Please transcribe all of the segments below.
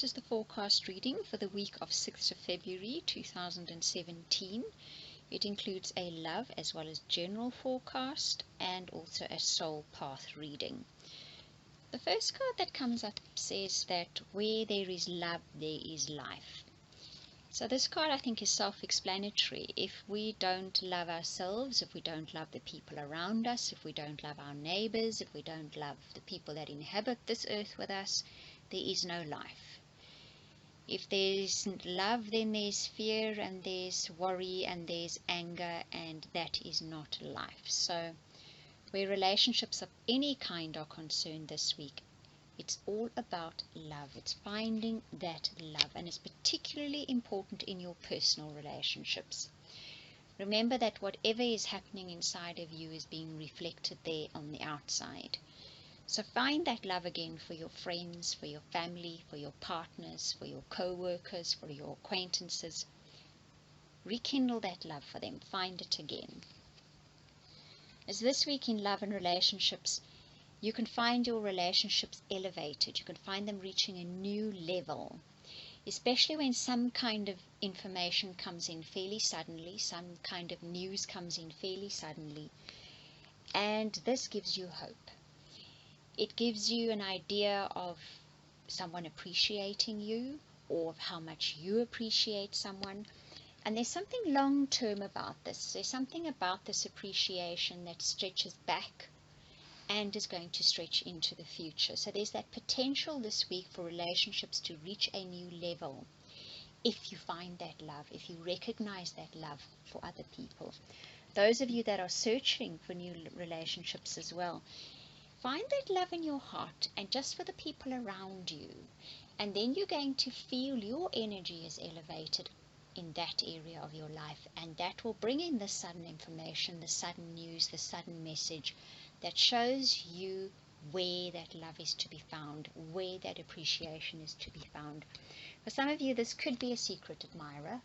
this is the forecast reading for the week of 6th of February 2017. It includes a love as well as general forecast and also a soul path reading. The first card that comes up says that where there is love, there is life. So this card, I think, is self-explanatory. If we don't love ourselves, if we don't love the people around us, if we don't love our neighbors, if we don't love the people that inhabit this earth with us, there is no life. If there's love, then there's fear and there's worry and there's anger, and that is not life. So where relationships of any kind are concerned this week, it's all about love. It's finding that love, and it's particularly important in your personal relationships. Remember that whatever is happening inside of you is being reflected there on the outside. So find that love again for your friends, for your family, for your partners, for your co-workers, for your acquaintances. Rekindle that love for them. Find it again. As this week in love and relationships, you can find your relationships elevated. You can find them reaching a new level, especially when some kind of information comes in fairly suddenly, some kind of news comes in fairly suddenly, and this gives you hope. It gives you an idea of someone appreciating you, or of how much you appreciate someone. And there's something long-term about this. There's something about this appreciation that stretches back and is going to stretch into the future. So there's that potential this week for relationships to reach a new level if you find that love, if you recognize that love for other people. Those of you that are searching for new relationships as well, find that love in your heart and just for the people around you. And then you're going to feel your energy is elevated in that area of your life. And that will bring in the sudden information, the sudden news, the sudden message that shows you where that love is to be found, where that appreciation is to be found. For some of you, this could be a secret admirer,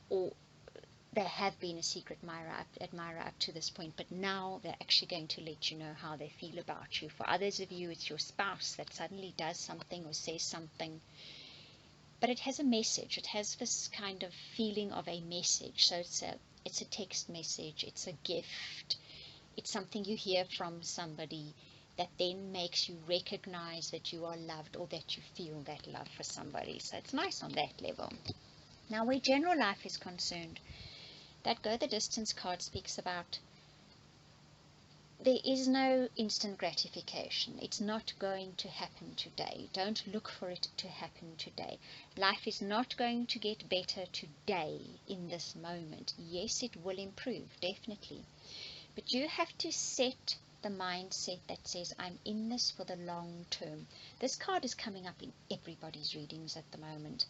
or they have been a secret admirer up to this point, but now they're actually going to let you know how they feel about you. For others of you, it's your spouse that suddenly does something or says something, but it has a message. It has this kind of feeling of a message. So it's a text message, it's a gift, it's something you hear from somebody that then makes you recognize that you are loved, or that you feel that love for somebody. So it's nice on that level. Now, where general life is concerned, that Go the Distance card speaks about there is no instant gratification. It's not going to happen today. Don't look for it to happen today. Life is not going to get better today in this moment. Yes, it will improve, definitely. But you have to set the mindset that says, I'm in this for the long term. This card is coming up in everybody's readings at the moment.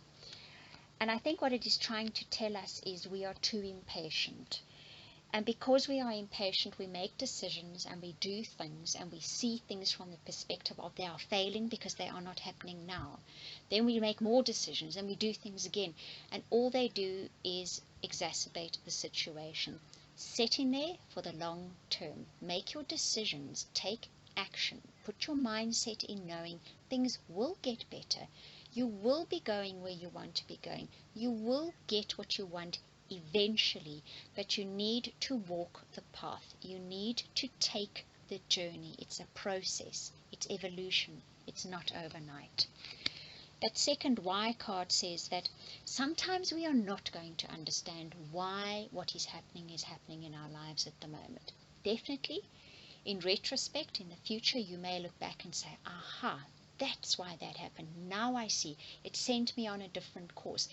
And I think what it is trying to tell us is we are too impatient. And because we are impatient, we make decisions and we do things and we see things from the perspective of they are failing because they are not happening now. Then we make more decisions and we do things again. And all they do is exacerbate the situation. Set in there for the long term. Make your decisions. Take action. Put your mindset in knowing things will get better. You will be going where you want to be going. You will get what you want eventually, but you need to walk the path. You need to take the journey. It's a process. It's evolution. It's not overnight. That second why card says that sometimes we are not going to understand why what is happening in our lives at the moment. Definitely, in retrospect, in the future, you may look back and say, aha, that's why that happened. Now I see. It sent me on a different course.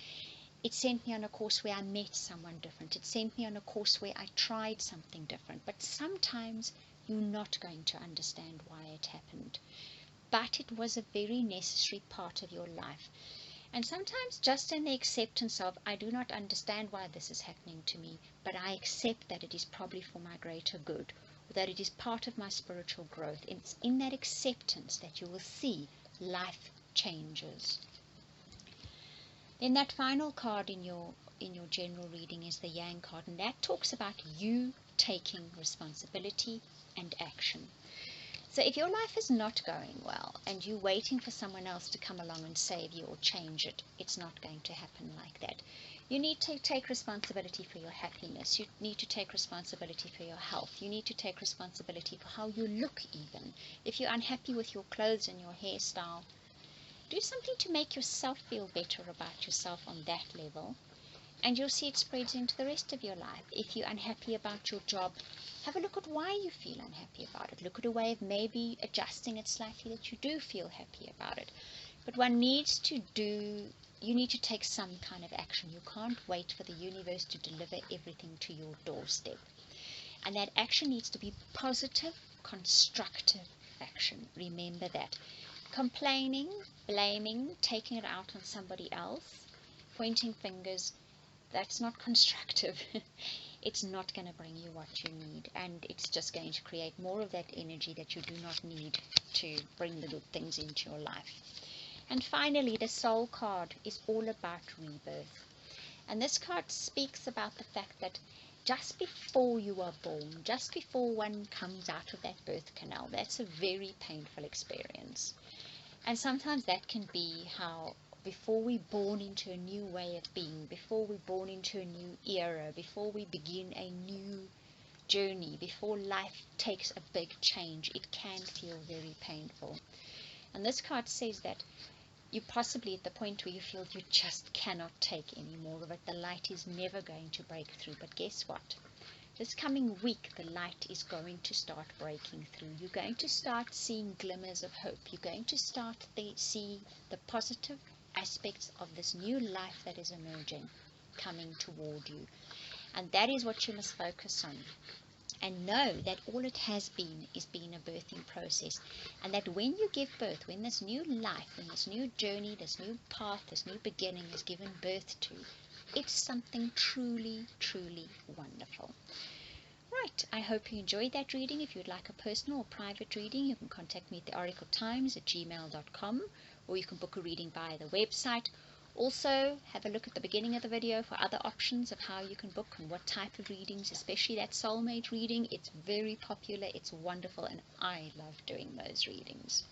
It sent me on a course where I met someone different. It sent me on a course where I tried something different. But sometimes you're not going to understand why it happened. But it was a very necessary part of your life. And sometimes just in the acceptance of, I do not understand why this is happening to me, but I accept that it is probably for my greater good, or that it is part of my spiritual growth. It's in that acceptance that you will see life changes. Then that final card in your general reading is the Yang card, and that talks about you taking responsibility and action. So if your life is not going well and you're waiting for someone else to come along and save you or change it, it's not going to happen like that. You need to take responsibility for your happiness. You need to take responsibility for your health. You need to take responsibility for how you look even. If you're unhappy with your clothes and your hairstyle, do something to make yourself feel better about yourself on that level. And you'll see it spreads into the rest of your life. If you're unhappy about your job, have a look at why you feel unhappy about it. Look at a way of maybe adjusting it slightly that you do feel happy about it. But you need to take some kind of action. You can't wait for the universe to deliver everything to your doorstep. And that action needs to be positive, constructive action. Remember that. Complaining, blaming, taking it out on somebody else, pointing fingers, that's not constructive. It's not going to bring you what you need, and it's just going to create more of that energy that you do not need to bring the good things into your life. And finally, the Soul card is all about rebirth. And this card speaks about the fact that just before you are born, just before one comes out of that birth canal, that's a very painful experience. And sometimes that can be how before we're born into a new way of being, before we're born into a new era, before we begin a new journey, before life takes a big change, it can feel very painful. And this card says that you're possibly at the point where you feel you just cannot take any more of it. The light is never going to break through. But guess what? This coming week, the light is going to start breaking through. You're going to start seeing glimmers of hope. You're going to start to see the positive aspects of this new life that is emerging, coming toward you. And that is what you must focus on. And know that all it has been is been a birthing process. And that when you give birth, when this new life, when this new journey, this new path, this new beginning is given birth to, it's something truly, truly wonderful. Right, I hope you enjoyed that reading. If you'd like a personal or private reading, you can contact me at theoracletimes@gmail.com, or you can book a reading via the website. Also, have a look at the beginning of the video for other options of how you can book and what type of readings, especially that soulmate reading. It's very popular, it's wonderful, and I love doing those readings.